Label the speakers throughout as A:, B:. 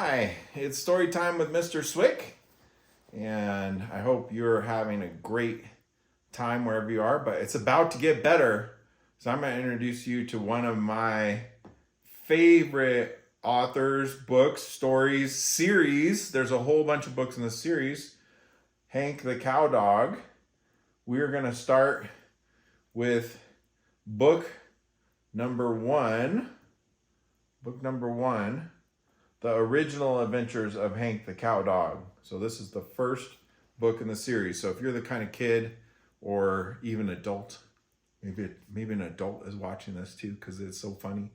A: Hi, it's story time with Mr. Swick, and I hope you're having a great time wherever you are, but it's about to get better. So I'm going to introduce you to one of my favorite authors, books, stories, series. There's a whole bunch of books in the series. Hank the Cowdog. We're going to start with book number one. Book number one. The Original Adventures of Hank the Cowdog. So this is the first book in the series. So if you're the kind of kid or even adult, maybe an adult is watching this too because it's so funny.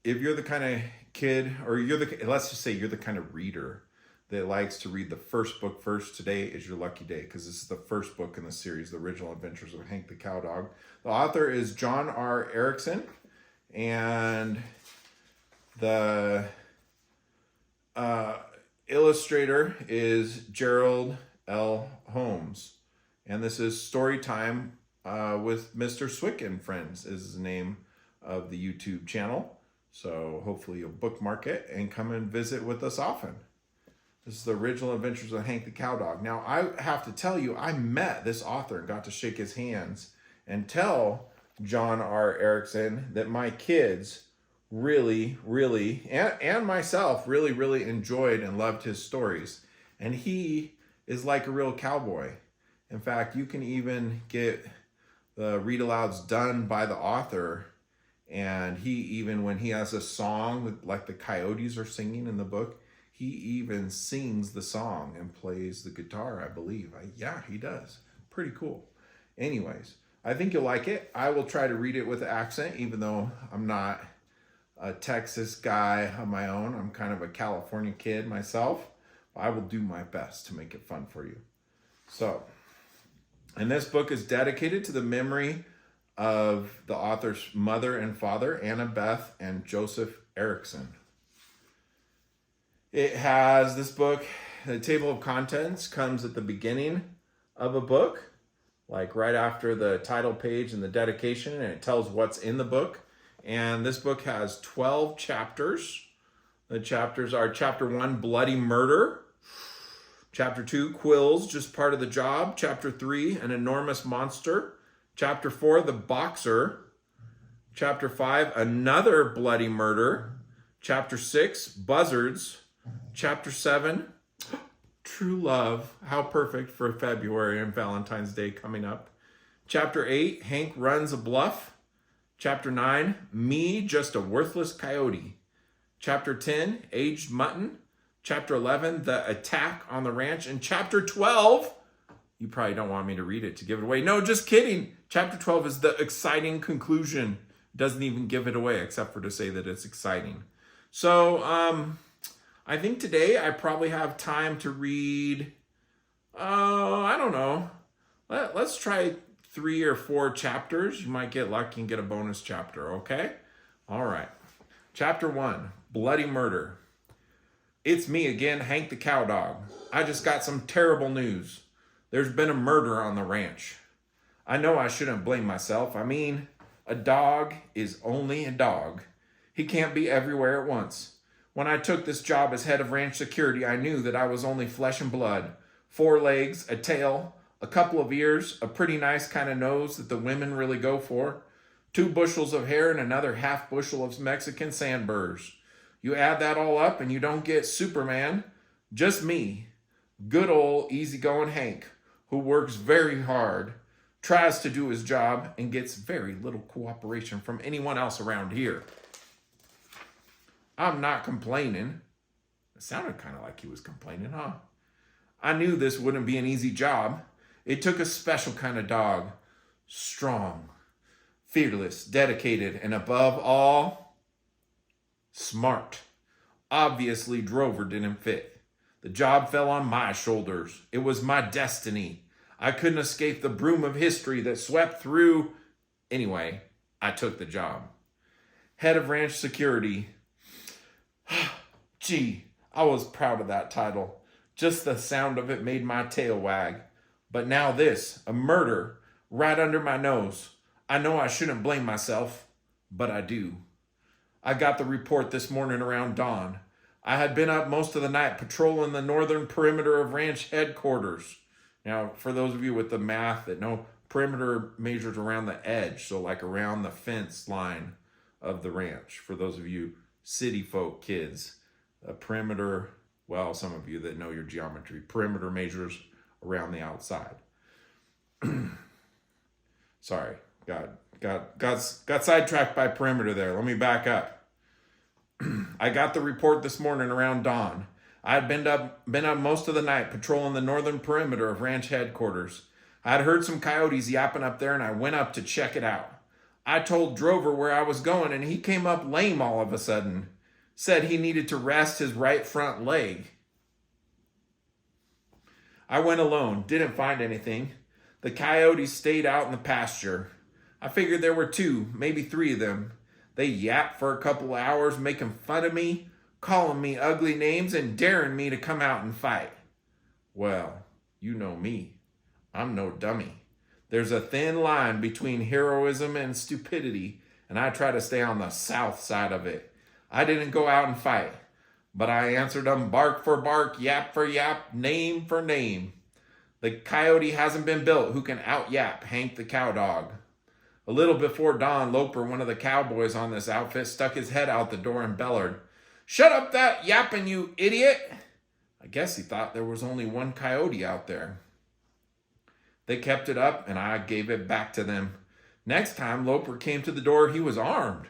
A: If you're the kind of kid, or let's just say you're the kind of reader that likes to read the first book first, today is your lucky day because this is the first book in the series, The Original Adventures of Hank the Cowdog. The author is John R. Erickson, and the illustrator is Gerald L. Holmes. And this is Story Time with Mr. Swick and Friends is the name of the YouTube channel. So hopefully you'll bookmark it and come and visit with us often. This is The Original Adventures of Hank the Cowdog. Now, I have to tell you, I met this author and got to shake his hands and tell John R. Erickson that my kids really, and myself really enjoyed and loved his stories. And he is like a real cowboy. In fact, you can even get the read alouds done by the author. And he even, when he has a song, like the coyotes are singing in the book, he even sings the song and plays the guitar, I believe. Yeah, he does. Pretty cool. Anyways, I think you'll like it. I will try to read it with an accent, even though I'm not a Texas guy of my own. I'm kind of a California kid myself. I will do my best to make it fun for you. So, and this book is dedicated to the memory of the author's mother and father, Annabeth and Joseph Erickson. It has this book, the table of contents comes at the beginning of a book, like right after the title page and the dedication, and it tells what's in the book. And this book has 12 chapters. The chapters are Chapter 1, Bloody Murder. Chapter 2, Quills, Just Part of the Job. Chapter 3, An Enormous Monster. Chapter 4, The Boxer. Chapter 5, Another Bloody Murder. Chapter 6, Buzzards. Chapter 7, True Love. How perfect for February and Valentine's Day coming up. Chapter 8, Hank Runs a Bluff. Chapter 9, Me, Just a Worthless Coyote. Chapter 10, Aged Mutton. Chapter 11, The Attack on the Ranch. And Chapter 12, you probably don't want me to read it to give it away. No, just kidding. Chapter 12 is the exciting conclusion. Doesn't even give it away except for to say that it's exciting. So, I think today I probably have time to read, I don't know. Let's try 3 or 4 chapters. You might get lucky and get a bonus chapter, okay? All right. Chapter 1, Bloody Murder. It's me again, Hank the Cowdog. I just got some terrible news. There's been a murder on the ranch. I know I shouldn't blame myself. I mean, a dog is only a dog. He can't be everywhere at once. When I took this job as head of ranch security, I knew that I was only flesh and blood. 4 legs, a tail, a couple of ears, a pretty nice kind of nose that the women really go for, 2 bushels of hair, and another half bushel of Mexican sandburrs. You add that all up and you don't get Superman, just me, good old easygoing Hank, who works very hard, tries to do his job, and gets very little cooperation from anyone else around here. I'm not complaining. It sounded kind of like he was complaining, huh? I knew this wouldn't be an easy job. It took a special kind of dog. Strong, fearless, dedicated, and above all, smart. Obviously, Drover didn't fit. The job fell on my shoulders. It was my destiny. I couldn't escape the broom of history that swept through. Anyway, I took the job. Head of ranch security. Gee, I was proud of that title. Just the sound of it made my tail wag. But now this, a murder, right under my nose. I know I shouldn't blame myself, but I do. I got the report this morning around dawn. I had been up most of the night patrolling the northern perimeter of ranch headquarters. Now, for those of you with the math that know, perimeter measures around the edge, so like around the fence line of the ranch. For those of you city folk kids, a perimeter, well, some of you that know your geometry, perimeter measures around the outside. Sorry, got sidetracked by perimeter there. Let me back up. I got the report this morning around dawn. I had been up most of the night patrolling the northern perimeter of ranch headquarters. I had heard some coyotes yapping up there, and I went up to check it out. I told Drover where I was going, and he came up lame all of a sudden. Said he needed to rest his right front leg. I went alone, didn't find anything. The coyotes stayed out in the pasture. I figured there were 2, maybe 3 of them. They yapped for a couple of hours, making fun of me, calling me ugly names, and daring me to come out and fight. Well, you know me. I'm no dummy. There's a thin line between heroism and stupidity, and I try to stay on the south side of it. I didn't go out and fight, but I answered them bark for bark, yap for yap, name for name. The coyote hasn't been built who can out-yap Hank the Cowdog. A little before dawn, Loper, one of the cowboys on this outfit, stuck his head out the door and bellowed, "Shut up that yapping, you idiot!" I guess he thought there was only one coyote out there. They kept it up, and I gave it back to them. Next time Loper came to the door, he was armed.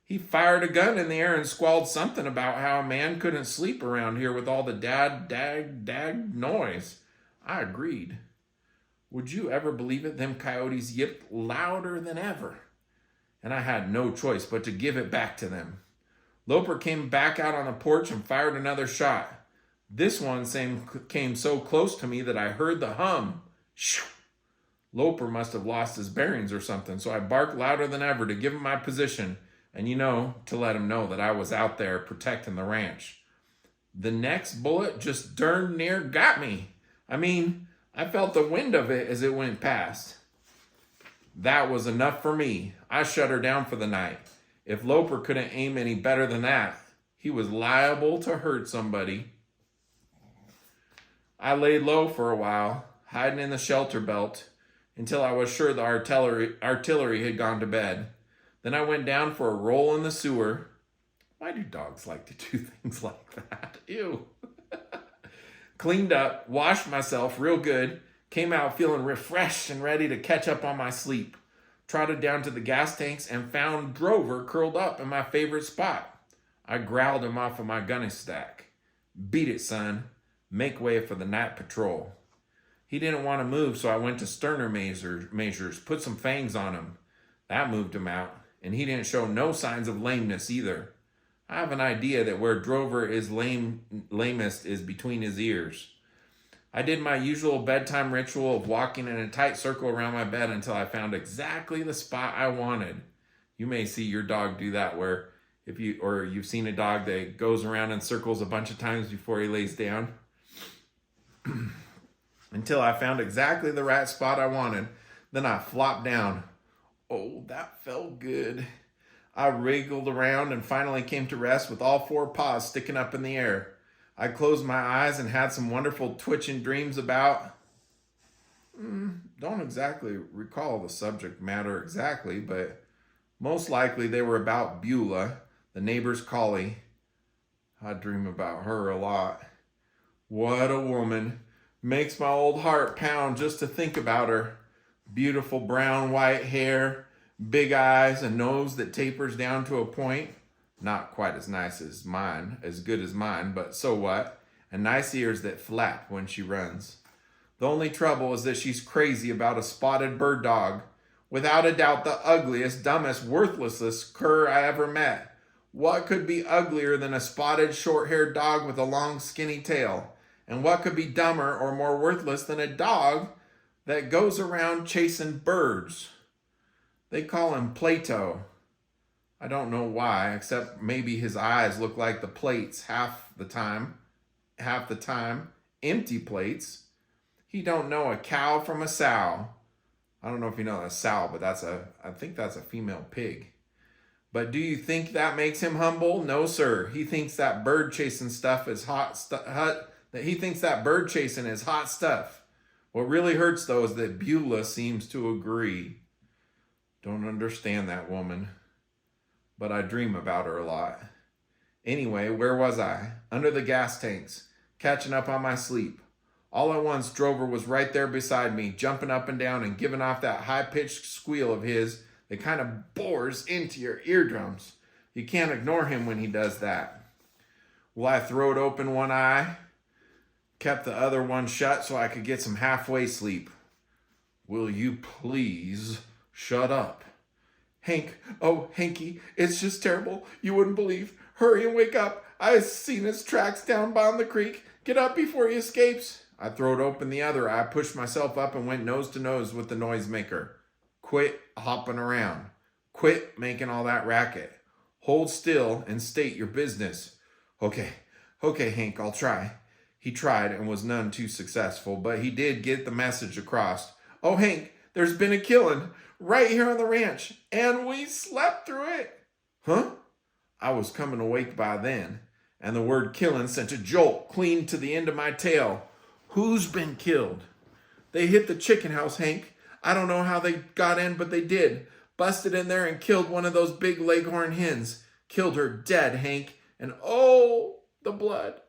A: He fired a gun in the air and squalled something about how a man couldn't sleep around here with all the dag noise. I agreed. Would you ever believe it? Them coyotes yipped louder than ever. And I had no choice but to give it back to them. Loper came back out on the porch and fired another shot. This one came so close to me that I heard the hum. Shoo! Loper must have lost his bearings or something, so I barked louder than ever to give him my position and, to let him know that I was out there protecting the ranch. The next bullet just darn near got me. I felt the wind of it as it went past. That was enough for me. I shut her down for the night. If Loper couldn't aim any better than that, he was liable to hurt somebody. I laid low for a while, hiding in the shelter belt, until I was sure the artillery had gone to bed. Then I went down for a roll in the sewer. Why do dogs like to do things like that? Ew. Cleaned up, washed myself real good, came out feeling refreshed and ready to catch up on my sleep. Trotted down to the gas tanks and found Drover curled up in my favorite spot. I growled him off of my gunny stack. "Beat it, son. Make way for the night patrol." He didn't want to move, so I went to sterner measures, put some fangs on him. That moved him out, and he didn't show no signs of lameness either. I have an idea that where Drover is lamest is between his ears. I did my usual bedtime ritual of walking in a tight circle around my bed until I found exactly the spot I wanted. You may see your dog do that where you've seen a dog that goes around in circles a bunch of times before he lays down. Until I found exactly the right spot I wanted. Then I flopped down. Oh, that felt good. I wriggled around and finally came to rest with all 4 paws sticking up in the air. I closed my eyes and had some wonderful twitching dreams about... don't exactly recall the subject matter exactly, but most likely they were about Beulah, the neighbor's collie. I dream about her a lot. What a woman. Makes my old heart pound just to think about her. Beautiful brown white hair, big eyes, a nose that tapers down to a point. Not quite as nice as mine, as good as mine, but so what? And nice ears that flap when she runs. The only trouble is that she's crazy about a spotted bird dog. Without a doubt the ugliest, dumbest, worthlessest cur I ever met. What could be uglier than a spotted, short-haired dog with a long, skinny tail? And what could be dumber or more worthless than a dog that goes around chasing birds? They call him Plato. I don't know why, except maybe his eyes look like the plates half the time, empty plates. He don't know a cow from a sow. I don't know if you know a sow, but I think that's a female pig. But do you think that makes him humble? No, sir. He thinks that bird chasing stuff is he thinks that bird chasing is hot stuff. What really hurts, though, is that Beulah seems to agree. Don't understand that woman, but I dream about her a lot. Anyway, where was I? Under the gas tanks, catching up on my sleep. All at once, Drover was right there beside me, jumping up and down and giving off that high-pitched squeal of his that kind of bores into your eardrums. You can't ignore him when he does that. Well, I throwed open one eye, kept the other one shut so I could get some halfway sleep. Will you please shut up? Hank, oh, Hanky, it's just terrible. You wouldn't believe. Hurry and wake up. I've seen his tracks down by the creek. Get up before he escapes. I throwed open the other eye, pushed myself up, and went nose to nose with the noisemaker. Quit hopping around. Quit making all that racket. Hold still and state your business. Okay, Hank, I'll try. He tried and was none too successful, but he did get the message across. Oh, Hank, there's been a killing right here on the ranch, and we slept through it. Huh? I was coming awake by then, and the word killing sent a jolt clean to the end of my tail. Who's been killed? They hit the chicken house, Hank. I don't know how they got in, but they did. Busted in there and killed one of those big leghorn hens. Killed her dead, Hank. And oh, the blood.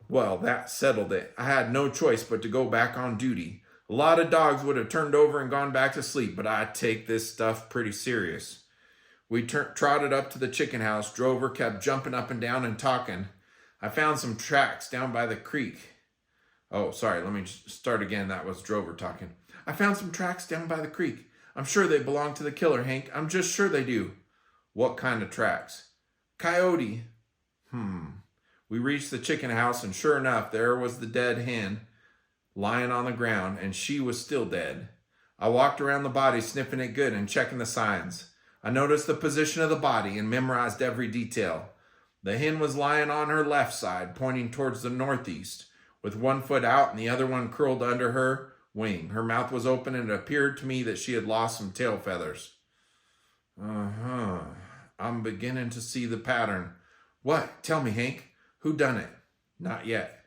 A: Well, that settled it. I had no choice but to go back on duty. A lot of dogs would have turned over and gone back to sleep, but I take this stuff pretty serious. We trotted up to the chicken house. Drover kept jumping up and down and talking. I found some tracks down by the creek. Oh, sorry, let me start again. That was Drover talking. I found some tracks down by the creek. I'm sure they belong to the killer, Hank. I'm just sure they do. What kind of tracks? Coyote. We reached the chicken house, and sure enough, there was the dead hen lying on the ground, and she was still dead. I walked around the body, sniffing it good and checking the signs. I noticed the position of the body and memorized every detail. The hen was lying on her left side, pointing towards the northeast, with one foot out and the other one curled under her wing. Her mouth was open, and it appeared to me that she had lost some tail feathers. I'm beginning to see the pattern. What? Tell me, Hank. Who done it? Not yet.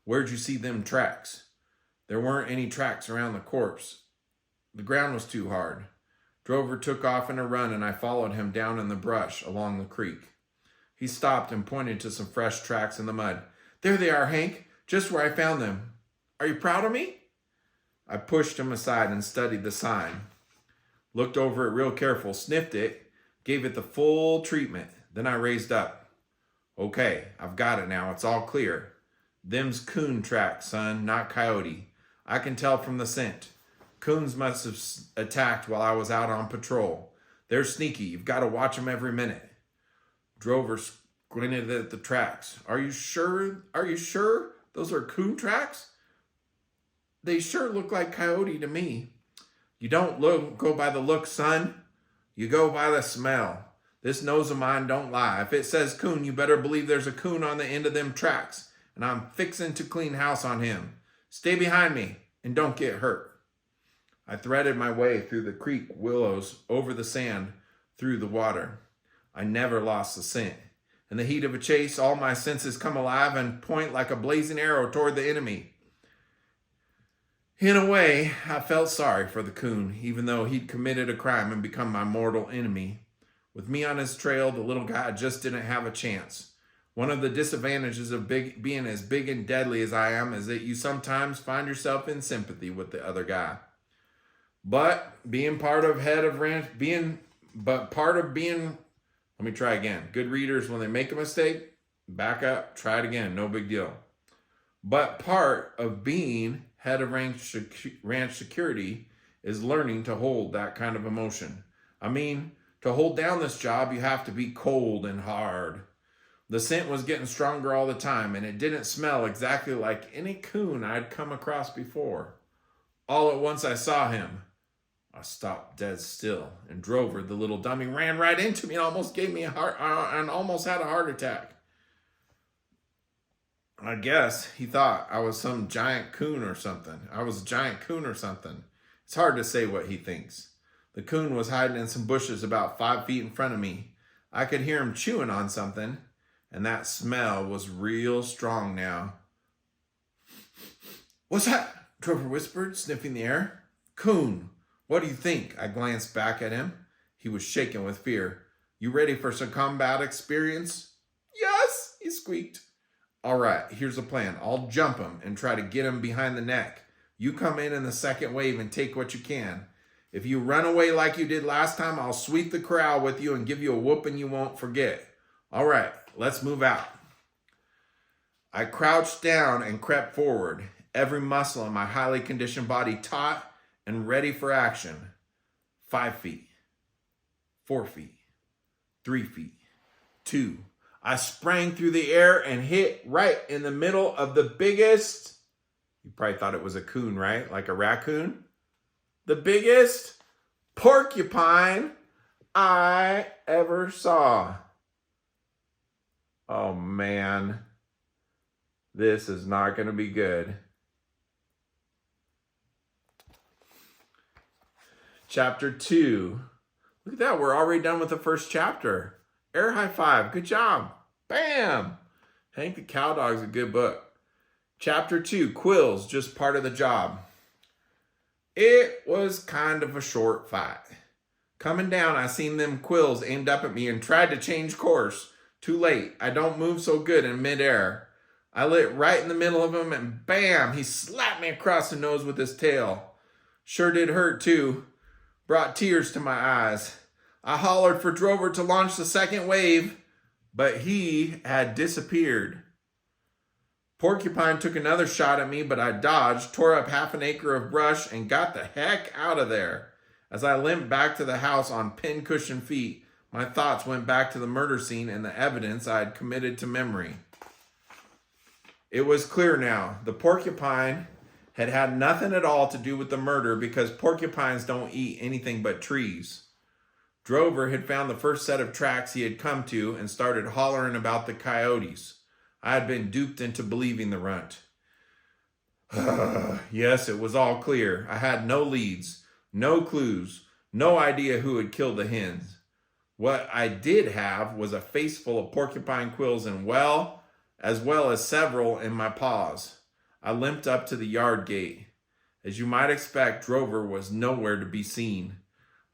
A: Where'd you see them tracks? There weren't any tracks around the corpse. The ground was too hard. Drover took off in a run, and I followed him down in the brush along the creek. He stopped and pointed to some fresh tracks in the mud. There they are, Hank, just where I found them. Are you proud of me? I pushed him aside and studied the sign. Looked over it real careful, sniffed it, gave it the full treatment. Then I raised up. Okay, I've got it now. It's all clear. Them's coon tracks, son, not coyote. I can tell from the scent. Coons must have attacked while I was out on patrol. They're sneaky. You've got to watch them every minute. Drover squinted at the tracks. Are you sure? Are you sure those are coon tracks? They sure look like coyote to me. You don't go by the look, son. You go by the smell. This nose of mine don't lie. If it says coon, you better believe there's a coon on the end of them tracks, and I'm fixing to clean house on him. Stay behind me and don't get hurt. I threaded my way through the creek willows, over the sand, through the water. I never lost the scent. In the heat of a chase, all my senses come alive and point like a blazing arrow toward the enemy. In a way, I felt sorry for the coon, even though he'd committed a crime and become my mortal enemy. With me on his trail, the little guy just didn't have a chance. One of the disadvantages of being as big and deadly as I am is that you sometimes find yourself in sympathy with the other guy. But let me try again. Good readers, when they make a mistake, back up, try it again, no big deal. But part of being head of ranch security is learning to hold that kind of emotion. I mean, to hold down this job, you have to be cold and hard. The scent was getting stronger all the time, and it didn't smell exactly like any coon I'd come across before. All at once I saw him. I stopped dead still, and Drover, the little dummy, ran right into me and almost almost had a heart attack. I guess he thought I was some giant coon or something. I was a giant coon or something. It's hard to say what he thinks. The coon was hiding in some bushes about 5 feet in front of me. I could hear him chewing on something, and that smell was real strong now. "What's that?" Drover whispered, sniffing the air. "Coon, what do you think?" I glanced back at him. He was shaking with fear. "You ready for some combat experience?" "Yes," he squeaked. "All right, here's the plan. I'll jump him and try to get him behind the neck. You come in the second wave and take what you can. If you run away like you did last time, I'll sweep the corral with you and give you a whooping you won't forget. All right, let's move out." I crouched down and crept forward, every muscle in my highly conditioned body taut and ready for action. 5 feet, 4 feet, 3 feet, 2. I sprang through the air and hit right in the middle of the biggest, you probably thought it was a coon, right? Like a raccoon? The biggest porcupine I ever saw. Oh man, this is not going to be good. Chapter 2. Look at that, we're already done with the first chapter. Air high five, good job. Bam! Hank the Cowdog's a good book. Chapter 2, Quills, just part of the job. It was kind of a short fight. Coming down, I seen them quills aimed up at me and tried to change course. Too late. I don't move so good in midair. I lit right in the middle of him and bam, he slapped me across the nose with his tail. Sure did hurt too. Brought tears to my eyes. I hollered for Drover to launch the second wave, but he had disappeared. Porcupine took another shot at me, but I dodged, tore up half an acre of brush, and got the heck out of there. As I limped back to the house on pincushion feet, my thoughts went back to the murder scene and the evidence I had committed to memory. It was clear now. The porcupine had had nothing at all to do with the murder because porcupines don't eat anything but trees. Drover had found the first set of tracks he had come to and started hollering about the coyotes. I had been duped into believing the runt. Yes, it was all clear. I had no leads, no clues, no idea who had killed the hens. What I did have was a face full of porcupine quills and as well as several in my paws. I limped up to the yard gate. As you might expect, Drover was nowhere to be seen.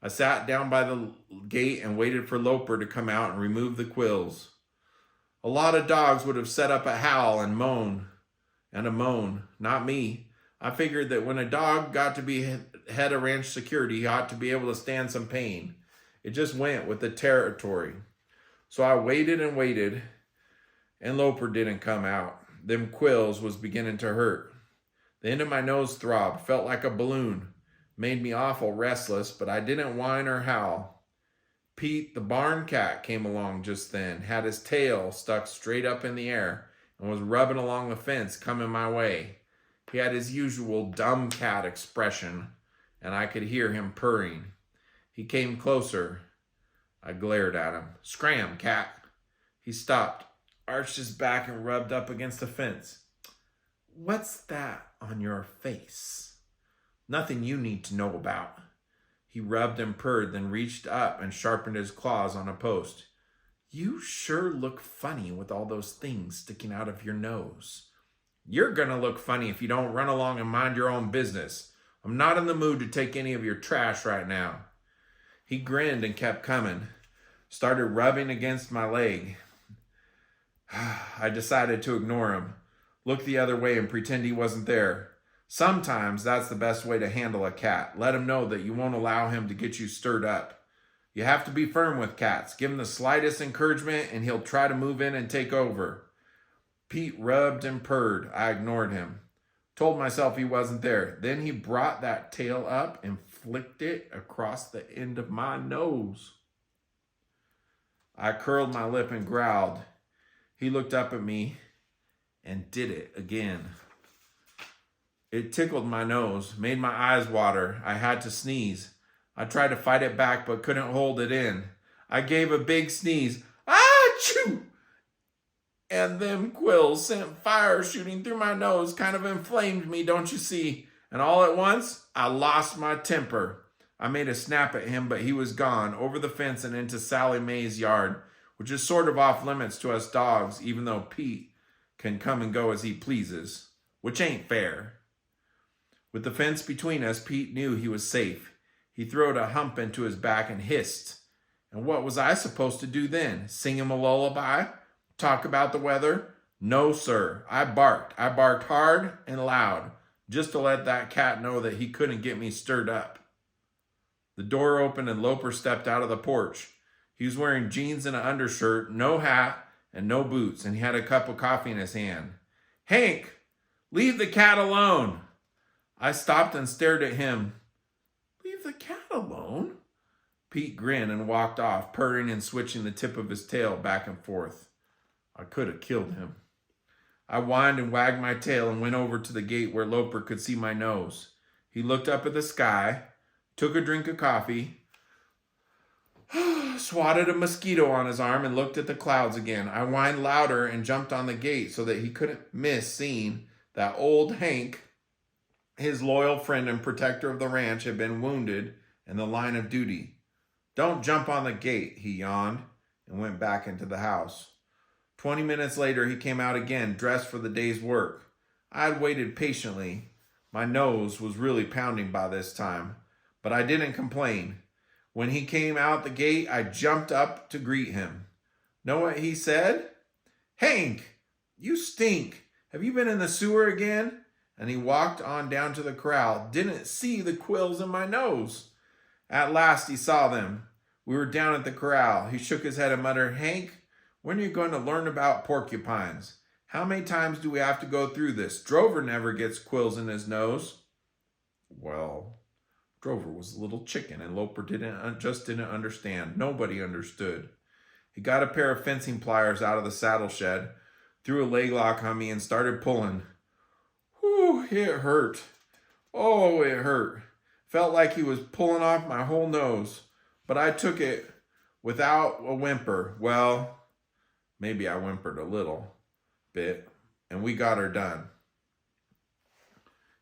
A: I sat down by the gate and waited for Loper to come out and remove the quills. A lot of dogs would have set up a howl and a moan. Not me. I figured that when a dog got to be head of ranch security, he ought to be able to stand some pain. It just went with the territory. So I waited and waited, and Loper didn't come out. Them quills was beginning to hurt. The end of my nose throbbed, felt like a balloon. Made me awful restless, but I didn't whine or howl. Pete, the barn cat, came along just then, had his tail stuck straight up in the air, and was rubbing along the fence coming my way. He had his usual dumb cat expression, and I could hear him purring. He came closer. I glared at him. "Scram, cat." He stopped, arched his back, and rubbed up against the fence. "What's that on your face?" "Nothing you need to know about." He rubbed and purred, then reached up and sharpened his claws on a post. "You sure look funny with all those things sticking out of your nose." "You're gonna look funny if you don't run along and mind your own business. I'm not in the mood to take any of your trash right now." He grinned and kept coming. Started rubbing against my leg. I decided to ignore him. Look the other way and pretend he wasn't there. Sometimes that's the best way to handle a cat. Let him know that you won't allow him to get you stirred up. You have to be firm with cats. Give him the slightest encouragement and he'll try to move in and take over. Pete rubbed and purred. I ignored him. Told myself he wasn't there. Then he brought that tail up and flicked it across the end of my nose. I curled my lip and growled. He looked up at me and did it again. It tickled my nose, made my eyes water. I had to sneeze. I tried to fight it back, but couldn't hold it in. I gave a big sneeze. Achoo! And them quills sent fire shooting through my nose, kind of inflamed me, don't you see? And all at once, I lost my temper. I made a snap at him, but he was gone, over the fence and into Sally Mae's yard, which is sort of off limits to us dogs, even though Pete can come and go as he pleases, which ain't fair. With the fence between us, Pete knew he was safe. He throwed a hump into his back and hissed. And what was I supposed to do then? Sing him a lullaby? Talk about the weather? No, sir. I barked. I barked hard and loud, just to let that cat know that he couldn't get me stirred up. The door opened and Loper stepped out of the porch. He was wearing jeans and an undershirt, no hat, and no boots, and he had a cup of coffee in his hand. "Hank, leave the cat alone." I stopped and stared at him. "Leave the cat alone?" Pete grinned and walked off, purring and switching the tip of his tail back and forth. I could have killed him. I whined and wagged my tail and went over to the gate where Loper could see my nose. He looked up at the sky, took a drink of coffee, swatted a mosquito on his arm, and looked at the clouds again. I whined louder and jumped on the gate so that he couldn't miss seeing that old Hank, his loyal friend and protector of the ranch, had been wounded in the line of duty. "Don't jump on the gate," he yawned, and went back into the house. 20 minutes later, he came out again, dressed for the day's work. I had waited patiently. My nose was really pounding by this time, but I didn't complain. When he came out the gate, I jumped up to greet him. Know what he said? "Hank, you stink. Have you been in the sewer again?" And he walked on down to the corral. Didn't see the quills in my nose. At last he saw them. We were down at the corral. He shook his head and muttered, "Hank, when are you going to learn about porcupines? How many times do we have to go through this? Drover never gets quills in his nose." Well, Drover was a little chicken, and Loper just didn't understand. Nobody understood. He got a pair of fencing pliers out of the saddle shed, threw a leg lock on me, and started pulling. Whew, it hurt. Oh, it hurt. Felt like he was pulling off my whole nose, but I took it without a whimper. Well, maybe I whimpered a little bit, and we got her done.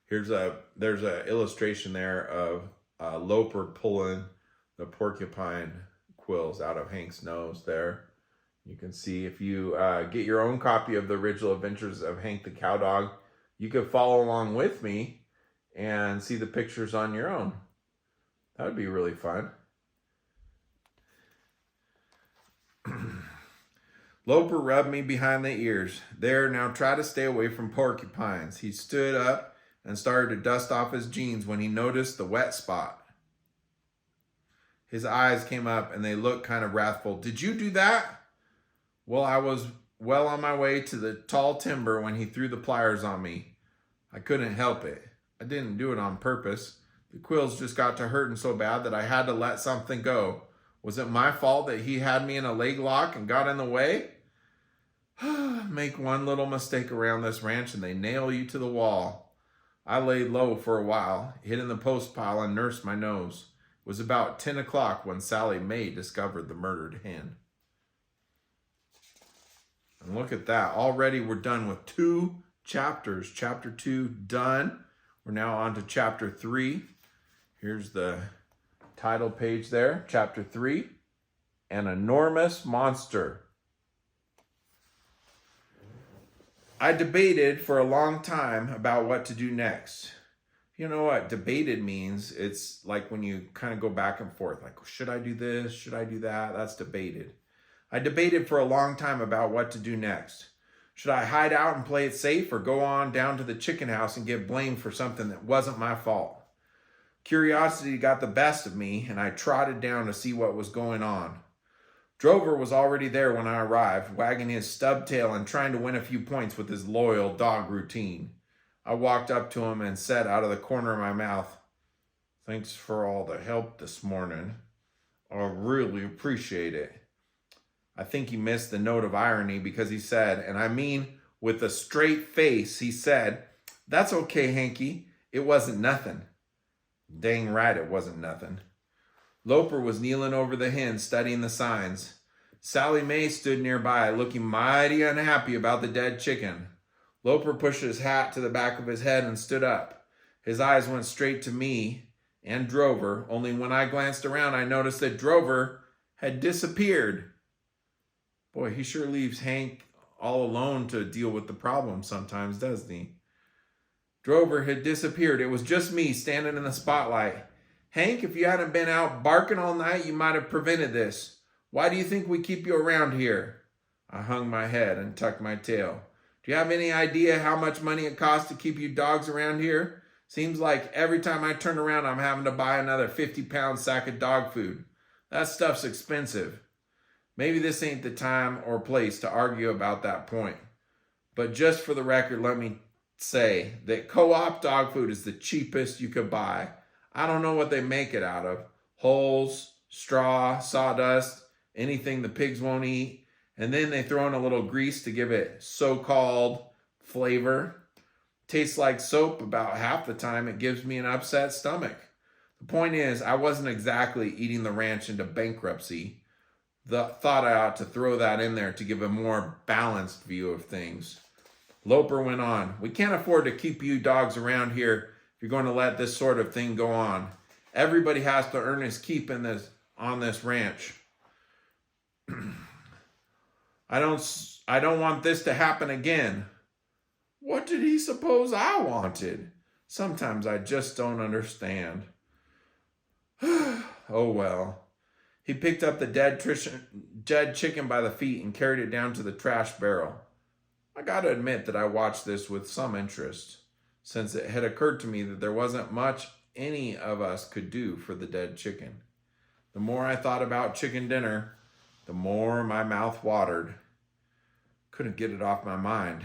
A: There's a illustration there of Loper pulling the porcupine quills out of Hank's nose there. You can see, if you get your own copy of the original Adventures of Hank the Cowdog, you could follow along with me and see the pictures on your own. That would be really fun. Loper rubbed me behind the ears. "There, now try to stay away from porcupines." He stood up and started to dust off his jeans when he noticed the wet spot. His eyes came up and they looked kind of wrathful. "Did you do that?" Well, I was well on my way to the tall timber when he threw the pliers on me. I couldn't help it. I didn't do it on purpose. The quills just got to hurting so bad that I had to let something go. Was it my fault that he had me in a leg lock and got in the way? Make one little mistake around this ranch and they nail you to the wall. I laid low for a while, hid in the post pile and nursed my nose. It was about 10 o'clock when Sally Mae discovered the murdered hen. And look at that. Already we're done with 2 chapters. Chapter 2 done. We're now on to chapter 3. Here's the title page there. Chapter 3. An enormous monster. I debated for a long time about what to do next. You know what debated means? It's like when you kind of go back and forth. Like, should I do this? Should I do that? That's debated. I debated for a long time about what to do next. Should I hide out and play it safe or go on down to the chicken house and get blamed for something that wasn't my fault? Curiosity got the best of me, and I trotted down to see what was going on. Drover was already there when I arrived, wagging his stub tail and trying to win a few points with his loyal dog routine. I walked up to him and said out of the corner of my mouth, "Thanks for all the help this morning. I really appreciate it." I think he missed the note of irony because he said, and I mean with a straight face, he said, "That's okay, Hanky. It wasn't nothing." Dang right it wasn't nothing. Loper was kneeling over the hen, studying the signs. Sally Mae stood nearby, looking mighty unhappy about the dead chicken. Loper pushed his hat to the back of his head and stood up. His eyes went straight to me, and Drover, only when I glanced around, I noticed that Drover had disappeared. Boy, he sure leaves Hank all alone to deal with the problem sometimes, doesn't he? Drover had disappeared. It was just me standing in the spotlight. Hank, if you hadn't been out barking all night, you might have prevented this. Why do you think we keep you around here? I hung my head and tucked my tail. Do you have any idea how much money it costs to keep you dogs around here? Seems like every time I turn around, I'm having to buy another 50-pound sack of dog food. That stuff's expensive. Maybe this ain't the time or place to argue about that point. But just for the record, let me say that co-op dog food is the cheapest you could buy. I don't know what they make it out of. Holes, straw, sawdust, anything the pigs won't eat. And then they throw in a little grease to give it so-called flavor. Tastes like soap about half the time. It gives me an upset stomach. The point is, I wasn't exactly eating the ranch into bankruptcy. Thought I ought to throw that in there to give a more balanced view of things. Loper went on. We can't afford to keep you dogs around here if you're going to let this sort of thing go on. Everybody has to earn his keep on this ranch. I don't want this to happen again. What did he suppose I wanted? Sometimes I just don't understand. Oh well. He picked up the dead chicken by the feet and carried it down to the trash barrel. I gotta admit that I watched this with some interest, since it had occurred to me that there wasn't much any of us could do for the dead chicken. The more I thought about chicken dinner, the more my mouth watered. Couldn't get it off my mind.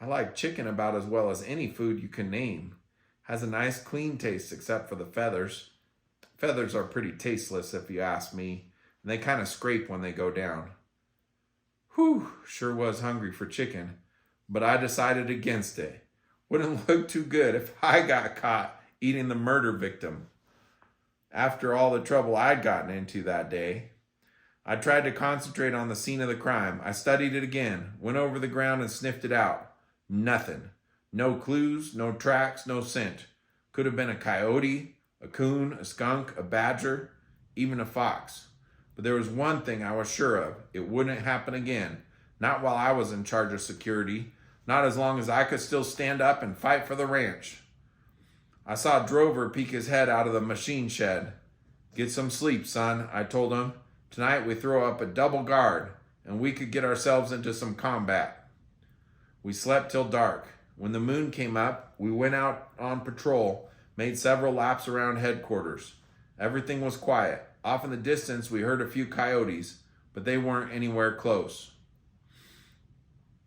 A: I like chicken about as well as any food you can name. Has a nice clean taste except for the feathers. Feathers are pretty tasteless if you ask me, and they kind of scrape when they go down. Whew, sure was hungry for chicken, but I decided against it. Wouldn't look too good if I got caught eating the murder victim. After all the trouble I'd gotten into that day, I tried to concentrate on the scene of the crime. I studied it again, went over the ground and sniffed it out. Nothing. No clues, no tracks, no scent. Could have been a coyote, a coon, a skunk, a badger, even a fox. But there was one thing I was sure of. It wouldn't happen again. Not while I was in charge of security. Not as long as I could still stand up and fight for the ranch. I saw Drover peek his head out of the machine shed. Get some sleep, son, I told him. Tonight we throw up a double guard, and we could get ourselves into some combat. We slept till dark. When the moon came up, we went out on patrol, made several laps around headquarters. Everything was quiet. Off in the distance, we heard a few coyotes, but they weren't anywhere close.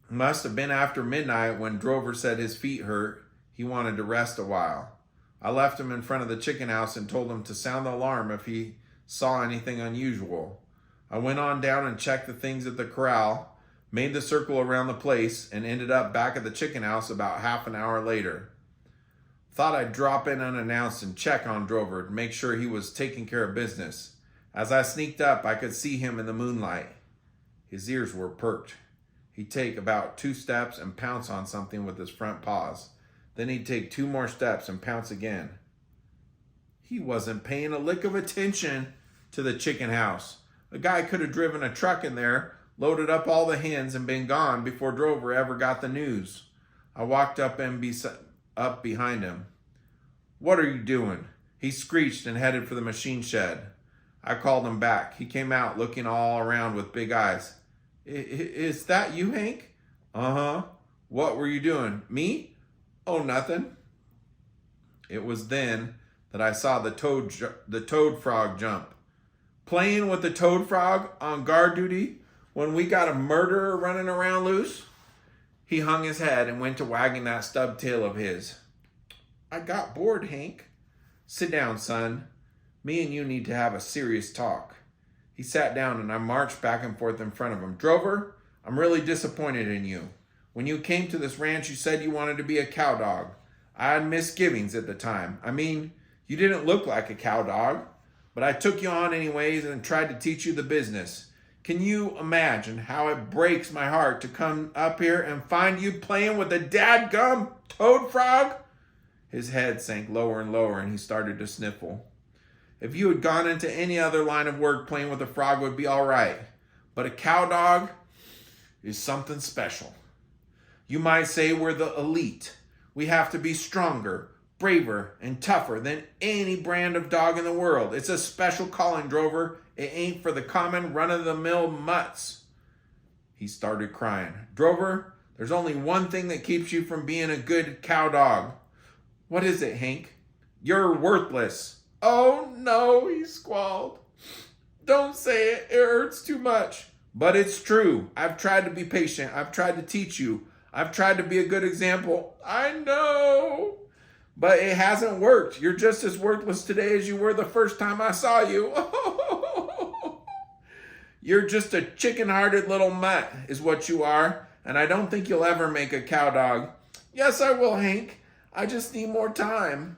A: It must have been after midnight when Drover said his feet hurt. He wanted to rest a while. I left him in front of the chicken house and told him to sound the alarm if he saw anything unusual. I went on down and checked the things at the corral, made the circle around the place, and ended up back at the chicken house about half an hour later. Thought I'd drop in unannounced and check on Drover to make sure he was taking care of business. As I sneaked up, I could see him in the moonlight. His ears were perked. He'd take about 2 steps and pounce on something with his front paws. Then he'd take 2 more steps and pounce again. He wasn't paying a lick of attention to the chicken house. A guy could have driven a truck in there, loaded up all the hens, and been gone before Drover ever got the news. I walked up behind him. What are you doing? He screeched and headed for the machine shed. I called him back. He came out looking all around with big eyes. Is that you, Hank? Uh-huh. What were you doing? Me? Oh, nothing. It was then that I saw the toad frog jump. Playing with the toad frog on guard duty when we got a murderer running around loose? He hung his head and went to wagging that stub tail of his. I got bored, Hank. Sit down, son. Me and you need to have a serious talk. He sat down and I marched back and forth in front of him. Drover, I'm really disappointed in you. When you came to this ranch, you said you wanted to be a cow dog. I had misgivings at the time. I mean, you didn't look like a cow dog, but I took you on anyways and tried to teach you the business. Can you imagine how it breaks my heart to come up here and find you playing with a dadgum toad frog? His head sank lower and lower, and he started to sniffle. If you had gone into any other line of work, playing with a frog would be all right. But a cow dog is something special. You might say we're the elite. We have to be stronger, braver, and tougher than any brand of dog in the world. It's a special calling, Drover. It ain't for the common run-of-the-mill mutts. He started crying. Drover, there's only one thing that keeps you from being a good cow dog. What is it, Hank? You're worthless. Oh, no, he squalled. Don't say it. It hurts too much. But it's true. I've tried to be patient. I've tried to teach you. I've tried to be a good example. I know. But it hasn't worked. You're just as worthless today as you were the first time I saw you. You're just a chicken-hearted little mutt is what you are. And I don't think you'll ever make a cow dog. Yes, I will, Hank. I just need more time.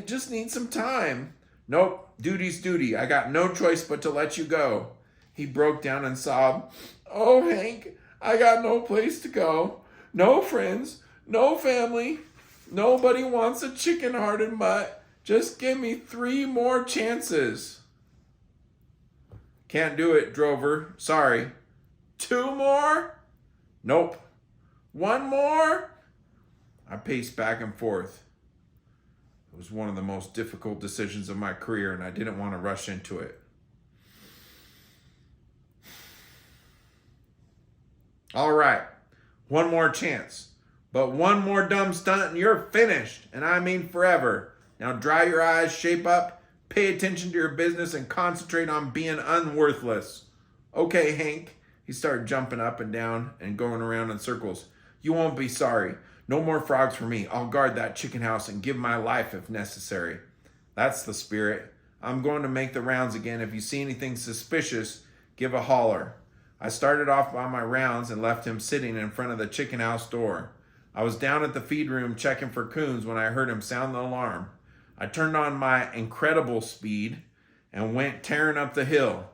A: Just need some time. Nope, duty's duty. I got no choice but to let you go. He broke down and sobbed. Oh, Hank, I got no place to go. No friends, no family. Nobody wants a chicken-hearted mutt. Just give me 3 more chances. Can't do it, Drover. Sorry. 2 more? Nope. 1 more? I paced back and forth. It was one of the most difficult decisions of my career, and I didn't want to rush into it. All right, 1 more chance. But 1 more dumb stunt and you're finished. And I mean forever. Now dry your eyes, shape up, pay attention to your business, and concentrate on being unworthless. Okay, Hank. He started jumping up and down and going around in circles. You won't be sorry. No more frogs for me. I'll guard that chicken house and give my life if necessary. That's the spirit. I'm going to make the rounds again. If you see anything suspicious, give a holler. I started off on my rounds and left him sitting in front of the chicken house door. I was down at the feed room checking for coons when I heard him sound the alarm. I turned on my incredible speed and went tearing up the hill.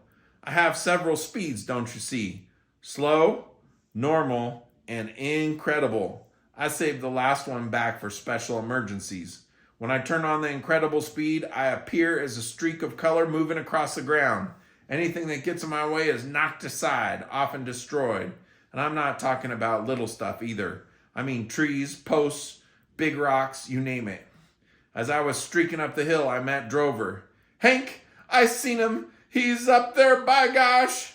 A: I have several speeds, don't you see? Slow, normal, and incredible. I saved the last one back for special emergencies. When I turn on the incredible speed, I appear as a streak of color moving across the ground. Anything that gets in my way is knocked aside, often destroyed. And I'm not talking about little stuff either. I mean trees, posts, big rocks, you name it. As I was streaking up the hill, I met Drover. Hank, I seen him. He's up there, by gosh.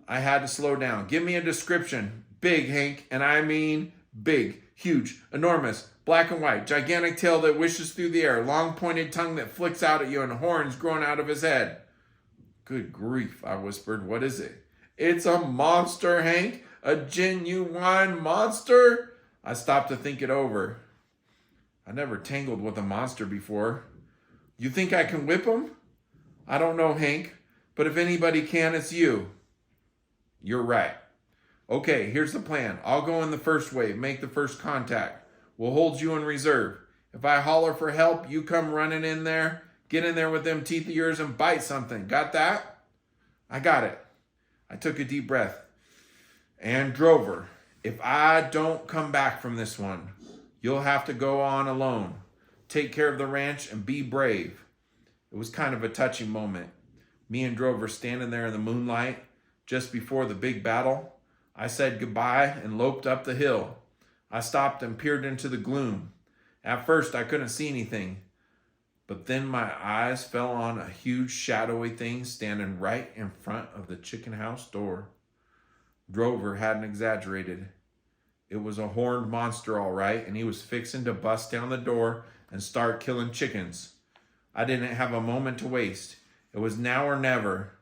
A: I had to slow down. Give me a description. Big, Hank, and I mean big, huge, enormous, black and white, gigantic tail that wishes through the air, long pointed tongue that flicks out at you, and horns growing out of his head. Good grief, I whispered. What is it? It's a monster, Hank. A genuine monster. I stopped to think it over. I never tangled with a monster before. You think I can whip him? I don't know, Hank, but if anybody can, it's you. You're right. Okay, here's the plan. I'll go in the first wave, make the first contact. We'll hold you in reserve. If I holler for help, you come running in there, get in there with them teeth of yours and bite something. Got that? I got it. I took a deep breath. And Drover, if I don't come back from this one, you'll have to go on alone. Take care of the ranch and be brave. It was kind of a touching moment. Me and Drover standing there in the moonlight just before the big battle. I said goodbye and loped up the hill. I stopped and peered into the gloom. At first, I couldn't see anything. But then my eyes fell on a huge shadowy thing standing right in front of the chicken house door. Drover hadn't exaggerated. It was a horned monster, all right, and he was fixing to bust down the door and start killing chickens. I didn't have a moment to waste. It was now or never.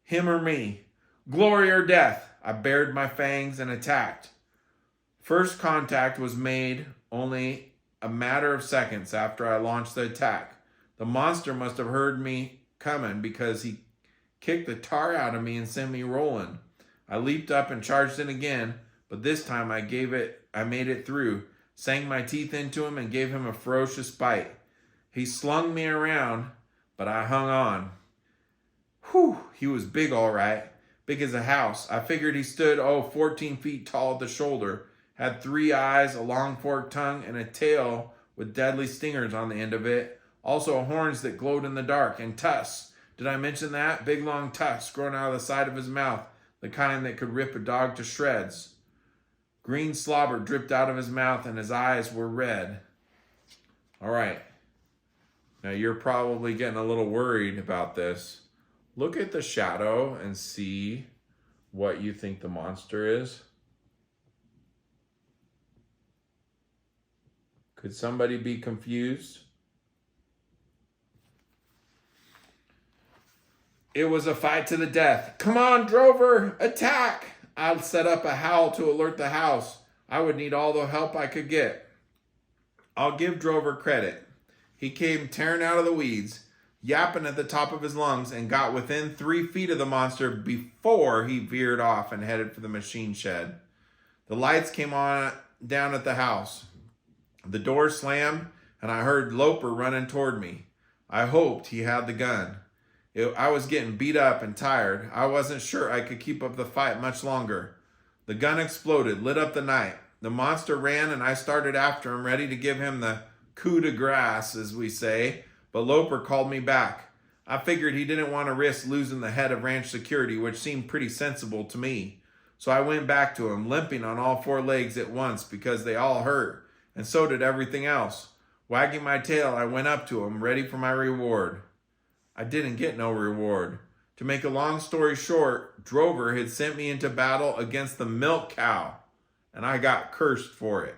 A: Him or me. Glory or death. I bared my fangs and attacked. First contact was made only a matter of seconds after I launched the attack. The monster must have heard me coming because he kicked the tar out of me and sent me rolling. I leaped up and charged in again, but this time I made it through, sank my teeth into him and gave him a ferocious bite. He slung me around, but I hung on. Whew, he was big all right, big as a house. I figured he stood, 14 feet tall at the shoulder, had 3 eyes, a long forked tongue, and a tail with deadly stingers on the end of it. Also horns that glowed in the dark, and tusks. Did I mention that? Big long tusks growing out of the side of his mouth, the kind that could rip a dog to shreds. Green slobber dripped out of his mouth, and his eyes were red. All right. Now you're probably getting a little worried about this. Look at the shadow and see what you think the monster is. Could somebody be confused? It was a fight to the death. Come on, Drover, attack! I'll set up a howl to alert the house. I would need all the help I could get. I'll give Drover credit. He came tearing out of the weeds, yapping at the top of his lungs, and got within 3 feet of the monster before he veered off and headed for the machine shed. The lights came on down at the house. The door slammed, and I heard Loper running toward me. I hoped he had the gun. I was getting beat up and tired. I wasn't sure I could keep up the fight much longer. The gun exploded, lit up the night. The monster ran, and I started after him, ready to give him the coup de grace, as we say, but Loper called me back. I figured he didn't want to risk losing the head of ranch security, which seemed pretty sensible to me. So I went back to him, limping on all 4 legs at once because they all hurt, and so did everything else. Wagging my tail, I went up to him, ready for my reward. I didn't get no reward. To make a long story short, Drover had sent me into battle against the milk cow, and I got cursed for it.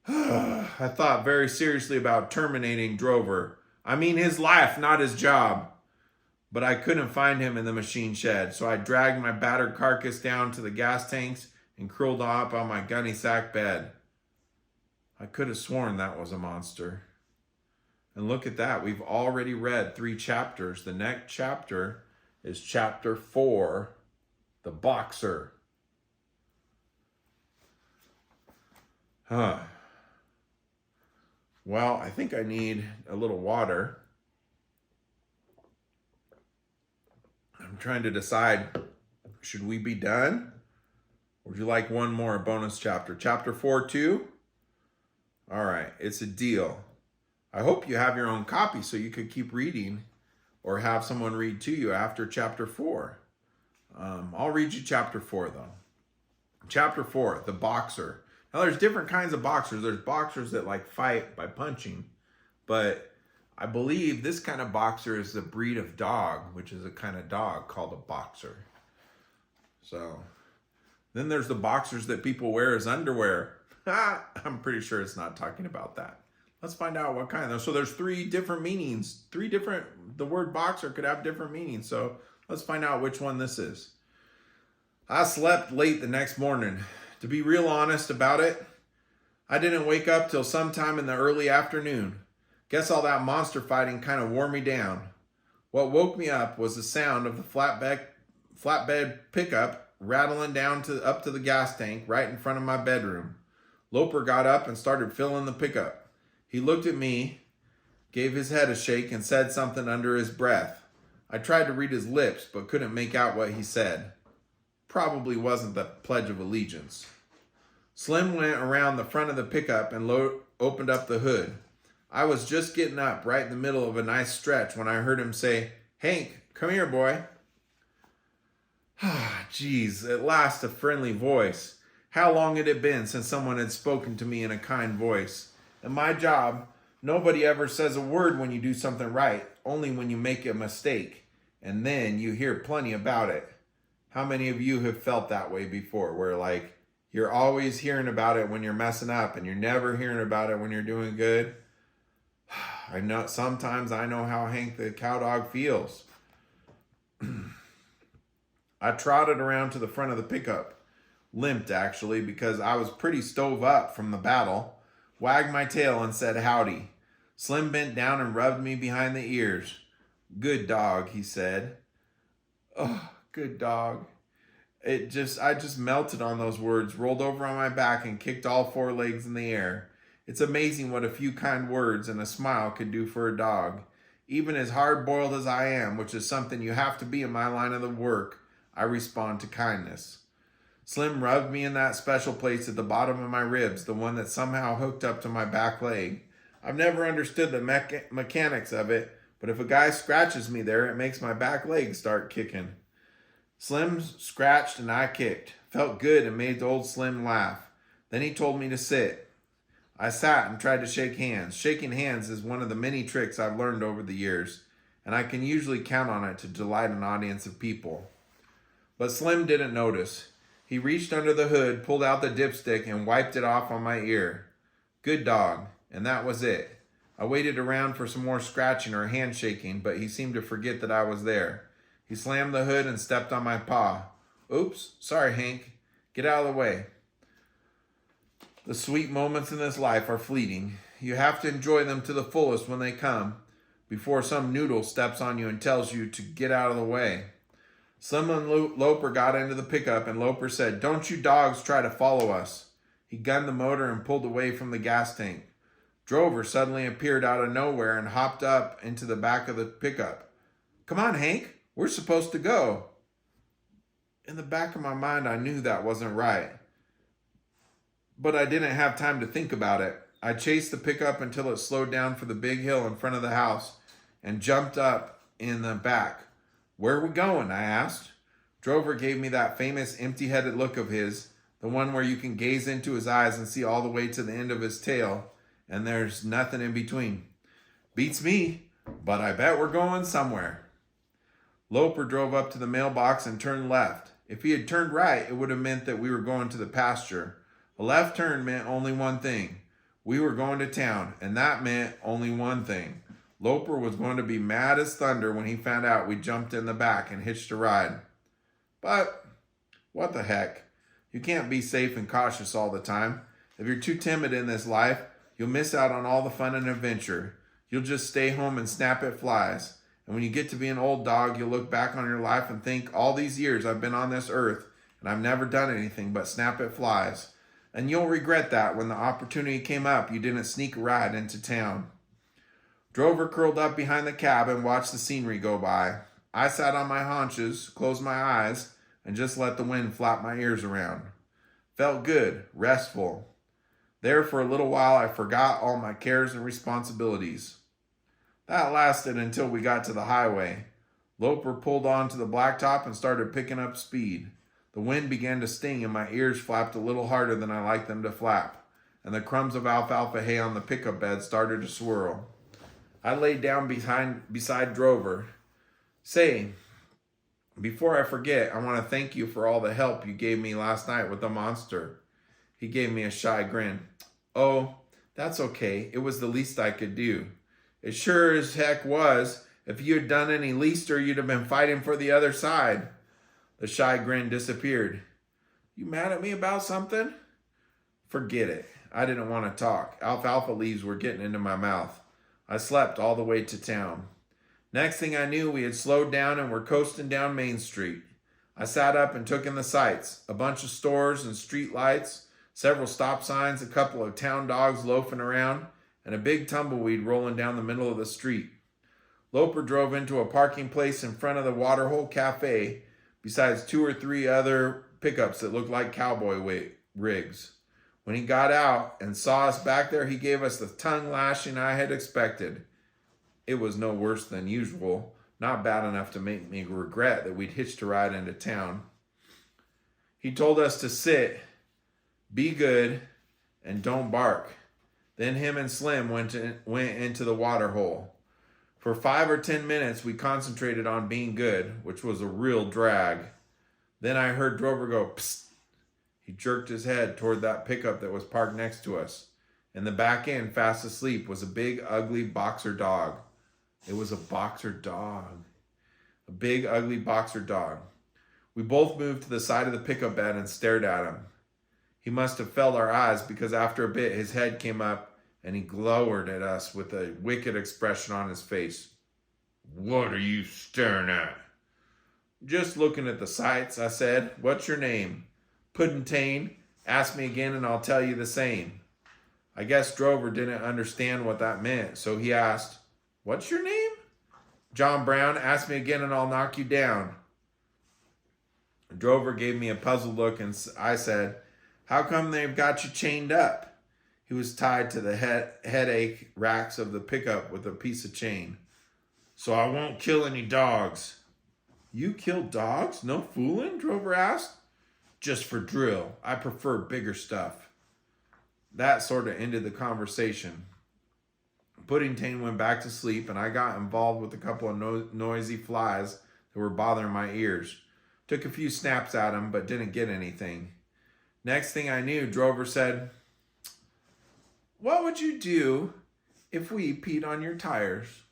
A: I thought very seriously about terminating Drover. I mean his life, not his job. But I couldn't find him in the machine shed, so I dragged my battered carcass down to the gas tanks and curled up on my gunny sack bed. I could have sworn that was a monster. And look at that, we've already read 3 chapters. The next chapter is chapter 4, The Boxer. Well, I think I need a little water. I'm trying to decide, should we be done? Or would you like one more bonus chapter? Chapter 4 too? All right, it's a deal. I hope you have your own copy so you could keep reading or have someone read to you after chapter 4. I'll read you chapter 4 though. Chapter 4, The Boxer. Now there's different kinds of boxers. There's boxers that like fight by punching, but I believe this kind of boxer is a breed of dog, which is a kind of dog called a boxer. So then there's the boxers that people wear as underwear. I'm pretty sure it's not talking about that. Let's find out what kind. So there's 3 different meanings. The word boxer could have different meanings. So let's find out which one this is. I slept late the next morning. To be real honest about it, I didn't wake up till sometime in the early afternoon. Guess all that monster fighting kind of wore me down. What woke me up was the sound of the flatbed pickup rattling down up to the gas tank right in front of my bedroom. Loper got up and started filling the pickup. He looked at me, gave his head a shake, and said something under his breath. I tried to read his lips, but couldn't make out what he said. Probably wasn't the Pledge of Allegiance. Slim went around the front of the pickup and opened up the hood. I was just getting up right in the middle of a nice stretch when I heard him say, "Hank, come here, boy." Geez, at last a friendly voice. How long had it been since someone had spoken to me in a kind voice? In my job, nobody ever says a word when you do something right, only when you make a mistake. And then you hear plenty about it. How many of you have felt that way before, where like you're always hearing about it when you're messing up and you're never hearing about it when you're doing good? Sometimes I know how Hank the Cowdog feels. I trotted around to the front of the pickup. Limped, actually, because I was pretty stove up from the battle. Wagged my tail and said howdy. Slim bent down and rubbed me behind the ears. "Good dog," he said. Oh, good dog. I just melted on those words, rolled over on my back and kicked all 4 legs in the air. It's amazing what a few kind words and a smile could do for a dog. Even as hard-boiled as I am, which is something you have to be in my line of the work, I respond to kindness. Slim rubbed me in that special place at the bottom of my ribs, the one that somehow hooked up to my back leg. I've never understood the mechanics of it, but if a guy scratches me there, it makes my back leg start kicking. Slim scratched and I kicked. Felt good and made old Slim laugh. Then he told me to sit. I sat and tried to shake hands. Shaking hands is one of the many tricks I've learned over the years, and I can usually count on it to delight an audience of people. But Slim didn't notice. He reached under the hood, pulled out the dipstick, and wiped it off on my ear. Good dog. And that was it. I waited around for some more scratching or handshaking, but he seemed to forget that I was there. He slammed the hood and stepped on my paw. Oops, sorry, Hank. Get out of the way. The sweet moments in this life are fleeting. You have to enjoy them to the fullest when they come, before some noodle steps on you and tells you to get out of the way. Slim and Loper got into the pickup, and Loper said, "Don't you dogs try to follow us." He gunned the motor and pulled away from the gas tank. Drover suddenly appeared out of nowhere and hopped up into the back of the pickup. "Come on, Hank, we're supposed to go." In the back of my mind, I knew that wasn't right, but I didn't have time to think about it. I chased the pickup until it slowed down for the big hill in front of the house and jumped up in the back. "Where are we going?" I asked. Drover gave me that famous empty-headed look of his, the one where you can gaze into his eyes and see all the way to the end of his tail, and there's nothing in between. "Beats me, but I bet we're going somewhere." Loper drove up to the mailbox and turned left. If he had turned right, it would have meant that we were going to the pasture. A left turn meant only one thing. We were going to town, and that meant only one thing. Loper was going to be mad as thunder when he found out we jumped in the back and hitched a ride. But what the heck? You can't be safe and cautious all the time. If you're too timid in this life, you'll miss out on all the fun and adventure. You'll just stay home and snap at flies. And when you get to be an old dog, you'll look back on your life and think, all these years I've been on this earth, and I've never done anything but snap at flies. And you'll regret that when the opportunity came up, you didn't sneak a ride into town. Drover curled up behind the cab and watched the scenery go by. I sat on my haunches, closed my eyes, and just let the wind flap my ears around. Felt good, restful. There for a little while I forgot all my cares and responsibilities. That lasted until we got to the highway. Loper pulled onto the blacktop and started picking up speed. The wind began to sting and my ears flapped a little harder than I liked them to flap, and the crumbs of alfalfa hay on the pickup bed started to swirl. I laid down beside Drover. "Say, before I forget, I want to thank you for all the help you gave me last night with the monster." He gave me a shy grin. "Oh, that's okay. It was the least I could do." "It sure as heck was. If you had done any leaster, you'd have been fighting for the other side." The shy grin disappeared. "You mad at me about something?" Forget it. I didn't want to talk. Alfalfa leaves were getting into my mouth. I slept all the way to town. Next thing I knew, we had slowed down and were coasting down Main Street. I sat up and took in the sights. A bunch of stores and street lights, several stop signs, a couple of town dogs loafing around, and a big tumbleweed rolling down the middle of the street. Loper drove into a parking place in front of the Waterhole Cafe, besides 2 or 3 other pickups that looked like cowboy rigs. When he got out and saw us back there, he gave us the tongue lashing I had expected. It was no worse than usual, not bad enough to make me regret that we'd hitched a ride into town. He told us to sit, be good, and don't bark. Then him and Slim went into the water hole. For 5 or 10 minutes, we concentrated on being good, which was a real drag. Then I heard Drover go, "Psst." He jerked his head toward that pickup that was parked next to us. In the back end, fast asleep, was a big, ugly boxer dog. It was a boxer dog. A big, ugly boxer dog. We both moved to the side of the pickup bed and stared at him. He must have felt our eyes because after a bit his head came up and he glowered at us with a wicked expression on his face. "What are you staring at?" "Just looking at the sights," I said. "What's your name?" "Puddentane. Ask me again and I'll tell you the same." I guess Drover didn't understand what that meant, so he asked, "What's your name?" "John Brown. Ask me again and I'll knock you down." Drover gave me a puzzled look and I said, "How come they've got you chained up?" He was tied to the headache racks of the pickup with a piece of chain. "So I won't kill any dogs." "You kill dogs? No fooling?" Drover asked. "Just for drill. I prefer bigger stuff." That sort of ended the conversation. Puddingtane went back to sleep, and I got involved with a couple of noisy flies that were bothering my ears. Took a few snaps at them, but didn't get anything. Next thing I knew, Drover said, "What would you do if we peed on your tires?"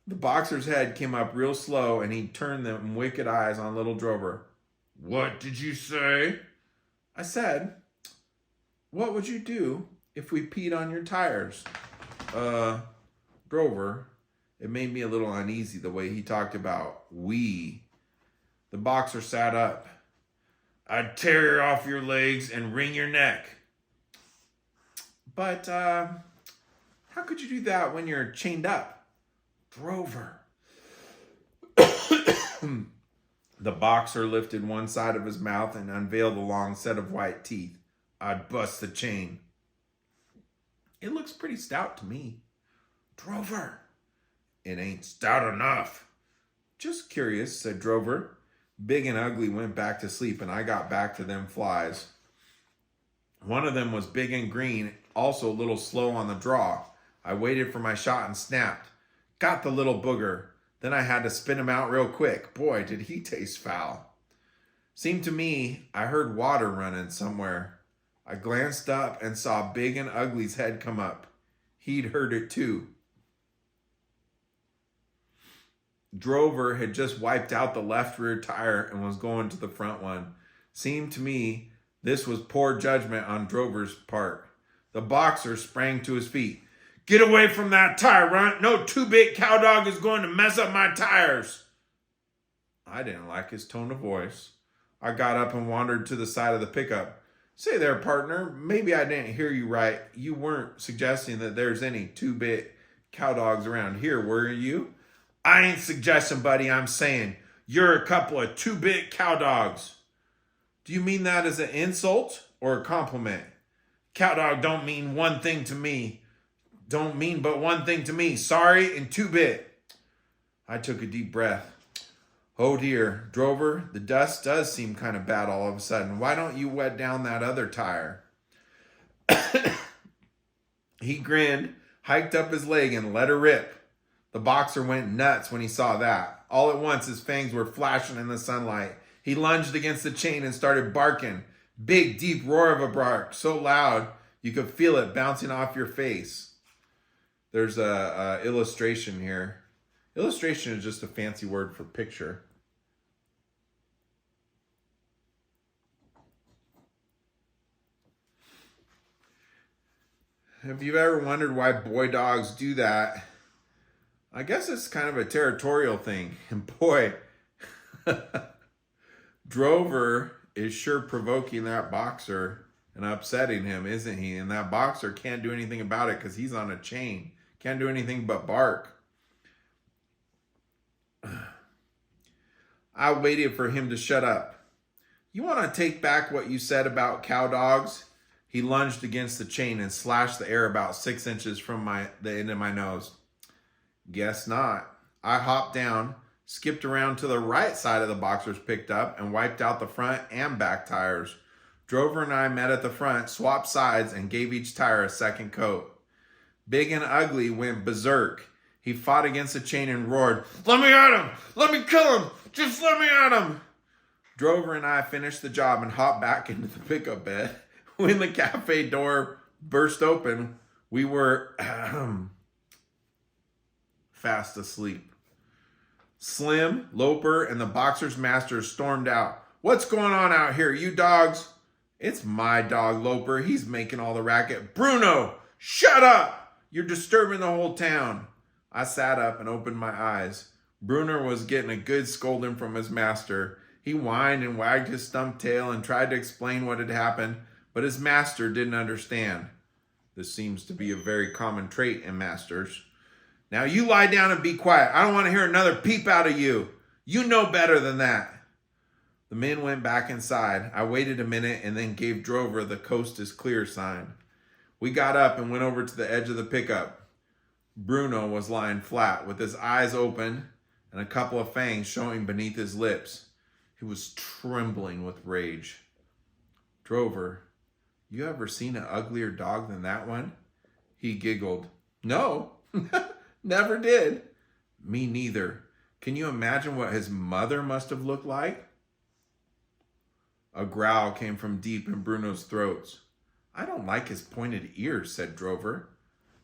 A: The boxer's head came up real slow, and he turned them wicked eyes on little Drover. "What did you say?" I said, "What would you do if we peed on your tires?" Drover, it made me a little uneasy the way he talked about we. The boxer sat up. "I'd tear off your legs and wring your neck." "But, how could you do that when you're chained up?" "Drover." The boxer lifted one side of his mouth and unveiled a long set of white teeth. "I'd bust the chain." "It looks pretty stout to me." "Drover." "It ain't stout enough." "Just curious," said Drover. Big and Ugly went back to sleep, and I got back to them flies. One of them was big and green, also a little slow on the draw. I waited for my shot and snapped. Got the little booger. Then I had to spin him out real quick. Boy, did he taste foul. Seemed to me I heard water running somewhere. I glanced up and saw Big and Ugly's head come up. He'd heard it too. Drover had just wiped out the left rear tire and was going to the front one. Seemed to me this was poor judgment on Drover's part. The boxer sprang to his feet. "Get away from that tire, runt. No two-bit cowdog is going to mess up my tires." I didn't like his tone of voice. I got up and wandered to the side of the pickup. "Say there, partner, maybe I didn't hear you right. You weren't suggesting that there's any two-bit cowdogs around here, were you?" "I ain't suggesting, buddy. I'm saying you're a couple of two-bit cowdogs." "Do you mean that as an insult or a compliment?" "Cowdog don't mean one thing to me. Don't mean but one thing to me. Sorry and two-bit." I took a deep breath. "Oh dear, Drover, the dust does seem kind of bad all of a sudden. Why don't you wet down that other tire?" He grinned, hiked up his leg, and let her rip. The boxer went nuts when he saw that. All at once, his fangs were flashing in the sunlight. He lunged against the chain and started barking. Big, deep roar of a bark, so loud you could feel it bouncing off your face. There's a illustration here. Illustration is just a fancy word for picture. Have you ever wondered why boy dogs do that? I guess it's kind of a territorial thing. And boy, Drover is sure provoking that boxer and upsetting him, isn't he? And that boxer can't do anything about it because he's on a chain. Can't do anything but bark. I waited for him to shut up. "You want to take back what you said about cow dogs?" He lunged against the chain and slashed the air about 6 inches from the end of my nose. "Guess not." I hopped down, skipped around to the right side of the boxer's pickup, and wiped out the front and back tires. Drover and I met at the front, swapped sides, and gave each tire a second coat. Big and Ugly went berserk. He fought against the chain and roared, "Let me at him! Let me kill him! Just let me at him!" Drover and I finished the job and hopped back into the pickup bed. When the cafe door burst open, we were fast asleep. Slim, Loper, and the boxer's master stormed out. "What's going on out here, you dogs?" "It's my dog, Loper. He's making all the racket." "Bruno, shut up! You're disturbing the whole town." I sat up and opened my eyes. Bruno was getting a good scolding from his master. He whined and wagged his stump tail and tried to explain what had happened, but his master didn't understand. This seems to be a very common trait in masters. "Now you lie down and be quiet. I don't want to hear another peep out of you." You know better than that. The men went back inside. I waited a minute and then gave Drover the coast is clear sign. We got up and went over to the edge of the pickup. Bruno was lying flat with his eyes open and a couple of fangs showing beneath his lips. He was trembling with rage. Drover, you ever seen an uglier dog than that one? He giggled. No, never did. Me neither. Can you imagine what his mother must have looked like? A growl came from deep in Bruno's throat. I don't like his pointed ears, said Drover.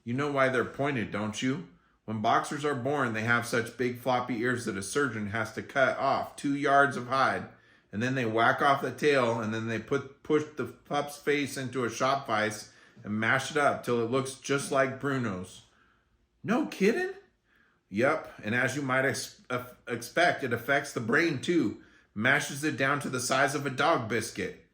A: You know why they're pointed, don't you? When boxers are born, they have such big floppy ears that a surgeon has to cut off 2 yards of hide, and then they whack off the tail, and then they push the pup's face into a shop vise and mash it up till it looks just like Bruno's. No kidding? Yep, and as you might expect, it affects the brain too. Mashes it down to the size of a dog biscuit.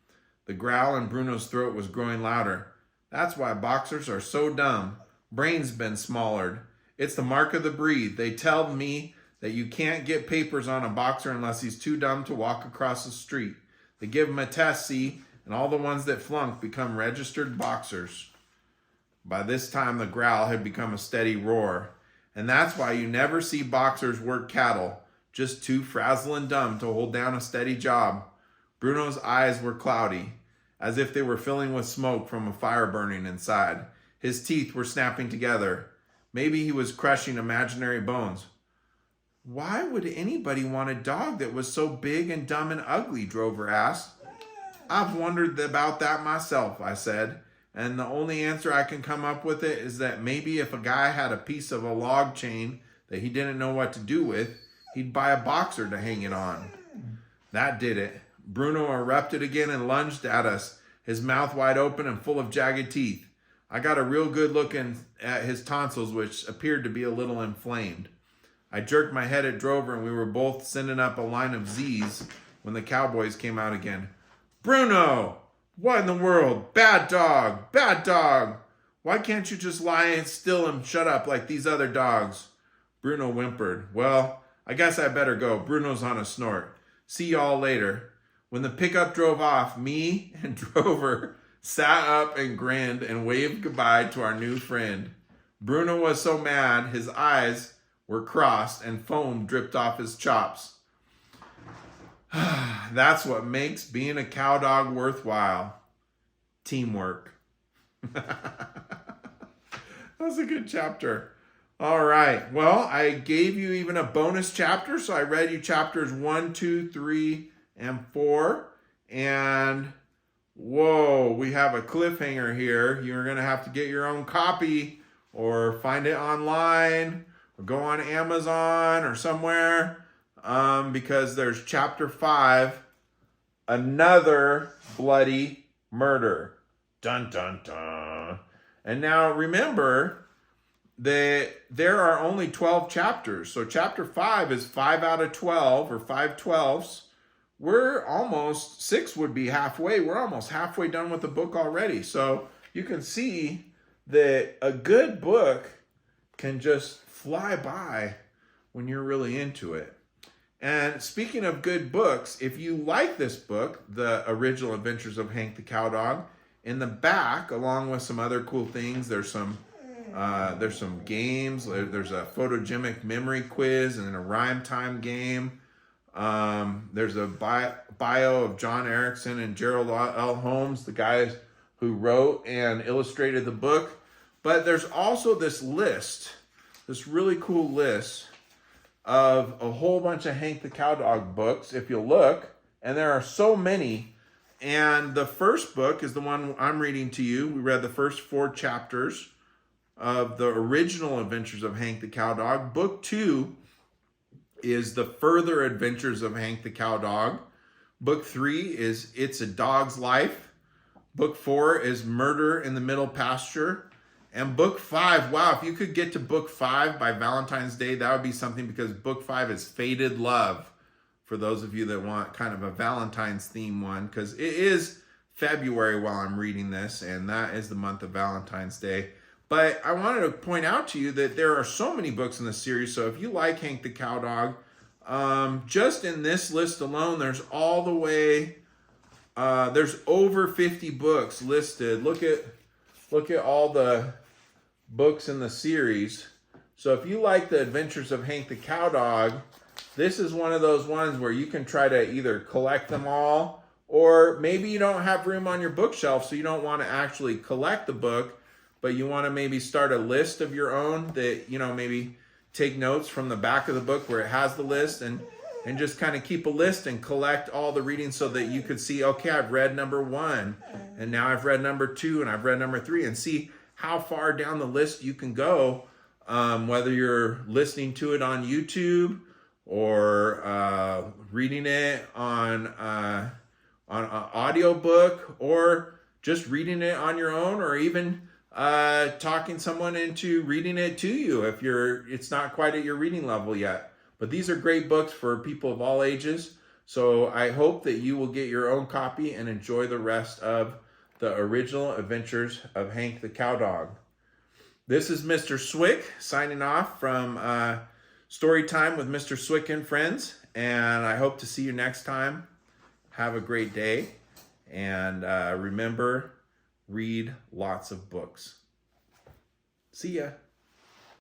A: The growl in Bruno's throat was growing louder. That's why boxers are so dumb. Brains been smallered. It's the mark of the breed. They tell me that you can't get papers on a boxer unless he's too dumb to walk across the street. They give him a test, see, and all the ones that flunk become registered boxers. By this time, the growl had become a steady roar. And that's why you never see boxers work cattle, just too frazzle and dumb to hold down a steady job. Bruno's eyes were cloudy, as if they were filling with smoke from a fire burning inside. His teeth were snapping together. Maybe he was crushing imaginary bones. Why would anybody want a dog that was so big and dumb and ugly? Drover asked. I've wondered about that myself, I said, and the only answer I can come up with it is that maybe if a guy had a piece of a log chain that he didn't know what to do with, he'd buy a boxer to hang it on. That did it. Bruno erupted again and lunged at us, his mouth wide open and full of jagged teeth. I got a real good look at his tonsils, which appeared to be a little inflamed. I jerked my head at Drover, and we were both sending up a line of Z's when the cowboys came out again. Bruno! What in the world? Bad dog! Bad dog! Why can't you just lie still and shut up like these other dogs? Bruno whimpered. Well, I guess I better go. Bruno's on a snort. See y'all later. When the pickup drove off, me and Drover sat up and grinned and waved goodbye to our new friend. Bruno was so mad, his eyes were crossed and foam dripped off his chops. That's what makes being a cow dog worthwhile. Teamwork. That's a good chapter. All right. Well, I gave you even a bonus chapter. So I read you chapters 1, 2, 3, and 4. And whoa, we have a cliffhanger here. You're going to have to get your own copy or find it online or go on Amazon or somewhere. Because there's chapter 5, another bloody murder. Dun, dun, dun. And now remember that there are only 12 chapters. So chapter 5 is 5 out of 12 or 5/12. We're almost, 6 would be halfway. We're almost halfway done with the book already. So you can see that a good book can just fly by when you're really into it. And speaking of good books, if you like this book, The Original Adventures of Hank the Cowdog, in the back, along with some other cool things, there's some games. There's a photogenic memory quiz and a rhyme time game. There's a bio of John Erickson and Gerald L. Holmes, the guys who wrote and illustrated the book. But there's also this list, this really cool list of a whole bunch of Hank the Cowdog books, if you look, and there are so many. And the first book is the one I'm reading to you. We read the first 4 chapters of The Original Adventures of Hank the Cowdog. Book 2 is The Further Adventures of Hank the Cowdog. Book 3 is It's a Dog's Life. Book 4 is Murder in the Middle Pasture. And book 5, wow, if you could get to book 5 by Valentine's Day, that would be something, because book 5 is Faded Love, for those of you that want kind of a Valentine's theme one, because it is February while I'm reading this, and that is the month of Valentine's Day. But I wanted to point out to you that there are so many books in the series, so if you like Hank the Cowdog, Just in this list alone, there's all the way, there's over 50 books listed. Look at all the books in the series. So if you like the Adventures of Hank the Cowdog, this is one of those ones where you can try to either collect them all, or maybe you don't have room on your bookshelf, so you don't want to actually collect the book, but you want to maybe start a list of your own that, maybe take notes from the back of the book where it has the list, and just kind of keep a list and collect all the reading so that you could see, okay, I've read number 1, and now I've read number 2, and I've read number 3, and see how far down the list you can go, whether you're listening to it on YouTube or reading it on an audiobook, or just reading it on your own, or even talking someone into reading it to you if it's not quite at your reading level yet. But these are great books for people of all ages. So I hope that you will get your own copy and enjoy the rest of the original Adventures of Hank the Cowdog. This is Mr. Swick signing off from Story Time with Mr. Swick and Friends. And I hope to see you next time. Have a great day. And remember, read lots of books. See ya.